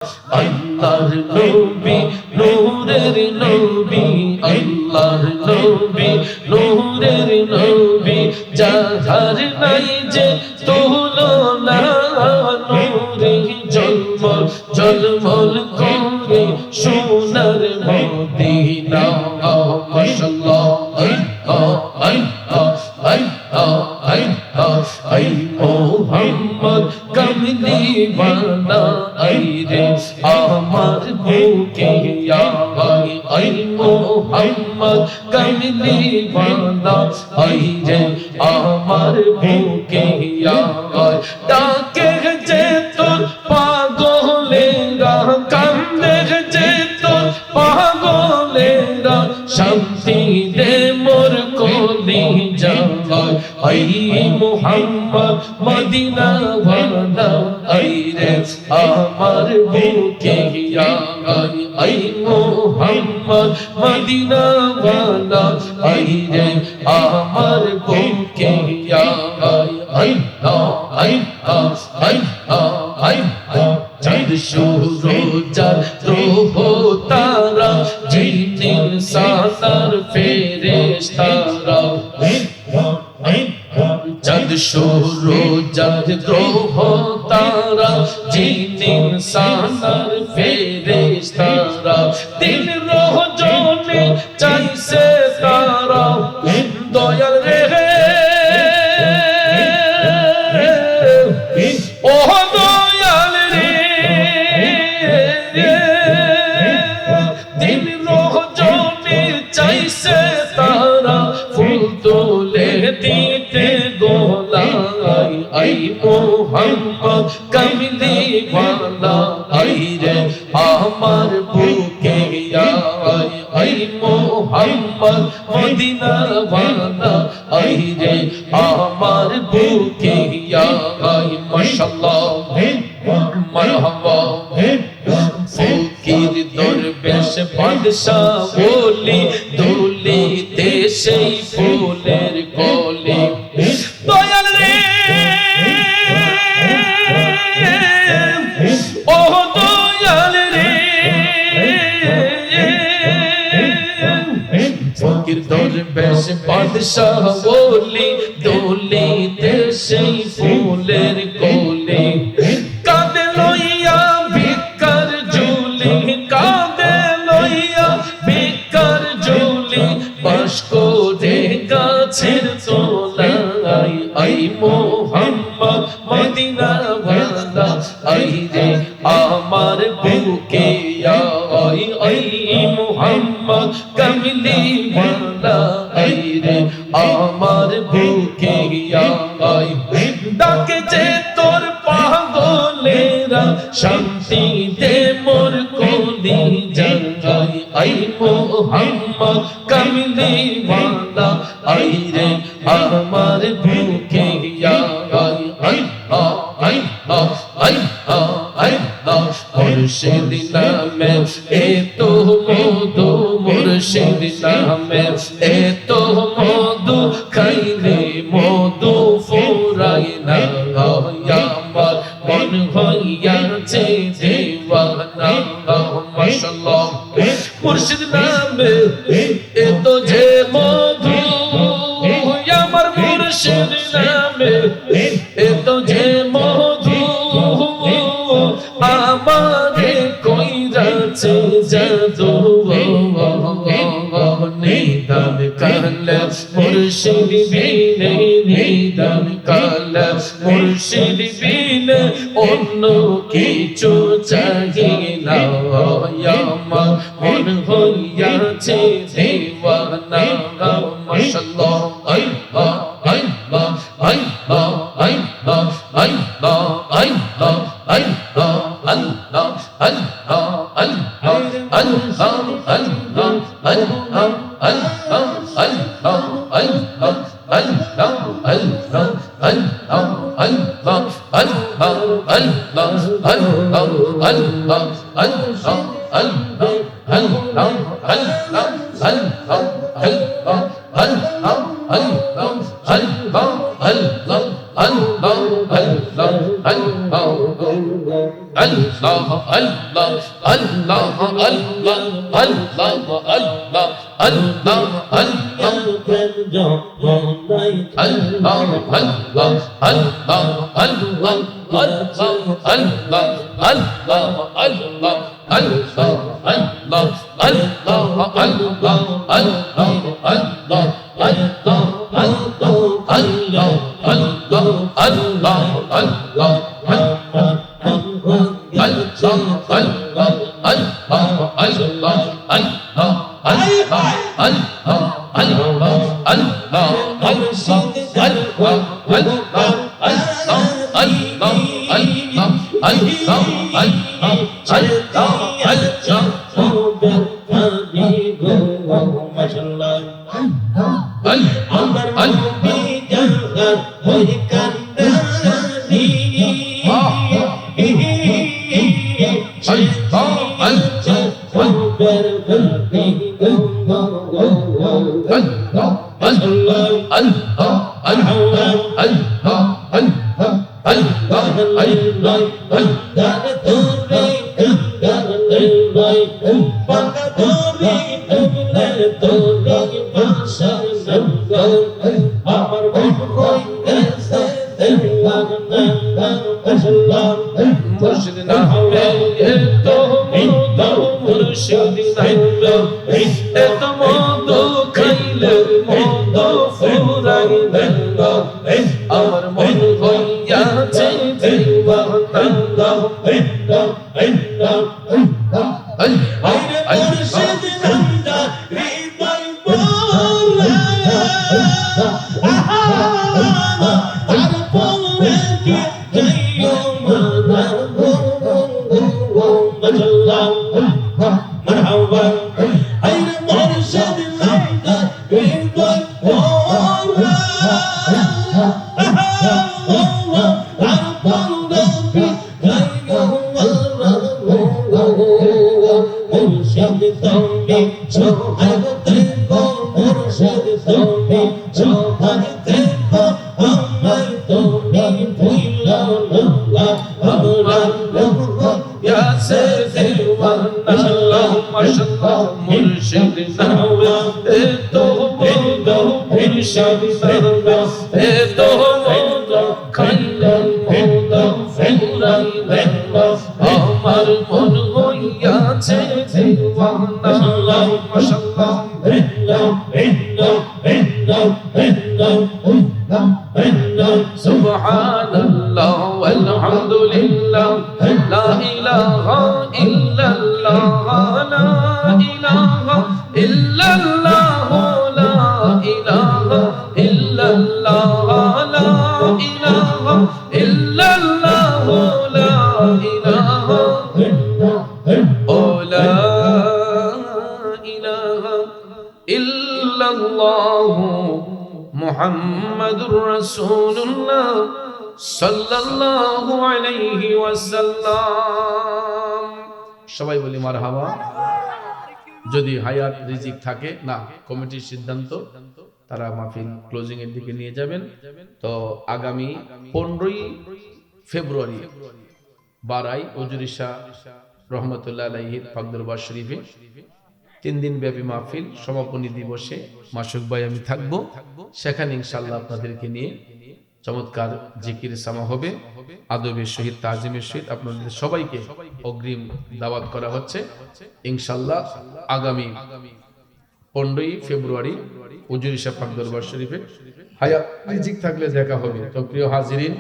আল্লাহর নবী নূরের নবী আল্লাহর নবী নূরের নবী যাহার নাই যে তুলনা নূরে জলমল জলমল করে সোনার মদিনা মাশাআল্লাহ আই মোহাম্মদ কমলি বানা আই রে আমার বুকে আই মোহাম্মদ কমলি বানা আই রে আমার বুকে ডাকে যে তোর পাগলেরা কান্দে যে তোর পাগলেরা শান্তি দে মোর কোলি যায় আই মোহাম্মদ মদিনা ওয়ালা আই রে আমার বুকে আই মোহাম্মদ মদিনা ওয়ালা আই রে আমার বুকে চাঁদ সূরজ গ্রহ তারা জিন সাতার ফেরেশতারা চাঁদ সূরজ গ্রহ তারা জিন সাতার ফেরেশতারা দিন রজনী চাইছে তারা দয়াল রে ও দয়াল রে দিন রজনী চাইছে তারা ফুল তোলে দিতে গোলাই আই মোহাম্মদ কমলি ওয়ালা আই রে আমার বুকে আই মোহাম্মদ মদিনা ওয়ালা আই রে আমার বুকে আই মাশাআল্লাহ মারহাবা ফকির দরবেশ বাদশাহ ওলি দুলি দেশে ফুলের কলি দয়াল রে ও দয়াল রে ফকির দরবেশ বাদশাহ ওলি দুলি দেশে ফুলের কলি কাঁদে লইয়া ভিকার ঝুলি কাঁদে লইয়া ভিকার ঝুলি বাস করে গাছের তলায় আই মোহাম্মদ মদিনা ওয়ালা আই রে আমার বুকে আই মোহাম্মদ কমলি ওয়ালা আই রে আমার বুকে আই ডাকে যে তোর পাগলেরা শান্তি দে মোর কোলি যায় আই মোহাম্মদ কমলি ওয়ালা আই রে আমার বুকে মুর্শিদ নামে এতো মধু মুর্শিদ নামে এতো মধু খাইলে মধু ফুরাই না আমার মন হইয়াছে দেওয়ানা মাশাআল্লাহ মুর্শিদ নামে এতো যে মধু আমার মুর্শিদ নামে এতো যে মধু আমারে কইরাছে জাদু নিদান কালা মুর্শিদ বিনে নিদান কালা মুর্শিদ বিনে অন্য কিছু চাহি না আমার মন হইয়াছে দেওয়ানা মাশাআল্লাহ আল্লাহ আল্লাহ আল্লাহ আল্লাহ আল্লাহ আল্লাহ আল্লাহ আল্লাহ আল্লাহ আল্লাহ আল্লাহ আল্লাহ আল্লাহ আল্লাহ আল্লাহ মুহাম্মাদুর রাসূলুল্লাহ সাল্লাল্লাহু আলাইহি ওয়াসাল্লাম। সবাই বলি মারহাবা। যদি হায়াত রিজিক থাকে, না কমিটির সিদ্ধান্ত, তারা মাহফিল ক্লোজিং এর দিকে নিয়ে যাবেন। তো আগামী 15ই ফেব্রুয়ারি বারাই ওজুরিশা রহমতুল্লাহ আলাইহির পাক দরবার শরীফে 3 দিন ব্যাপী মাহফিল সমাপনী দিবসে মাসুক ভাই আমি থাকবো। সেখানে ইনশাআল্লাহ আপনাদেরকে নিয়ে চমৎকার জিকির সামা হবে, আদবের সহিত তাজিমের সহিত আপনাদের সবাইকে অগ্রিম দাওয়াত করা হচ্ছে। ইনশাআল্লাহ আগামী 15ই ফেব্রুয়ারি ওজুরিশা পাক দরবার শরীফে হায়াত রিজিক থাকলে দেখা হবে। তো প্রিয় হাজিরিন,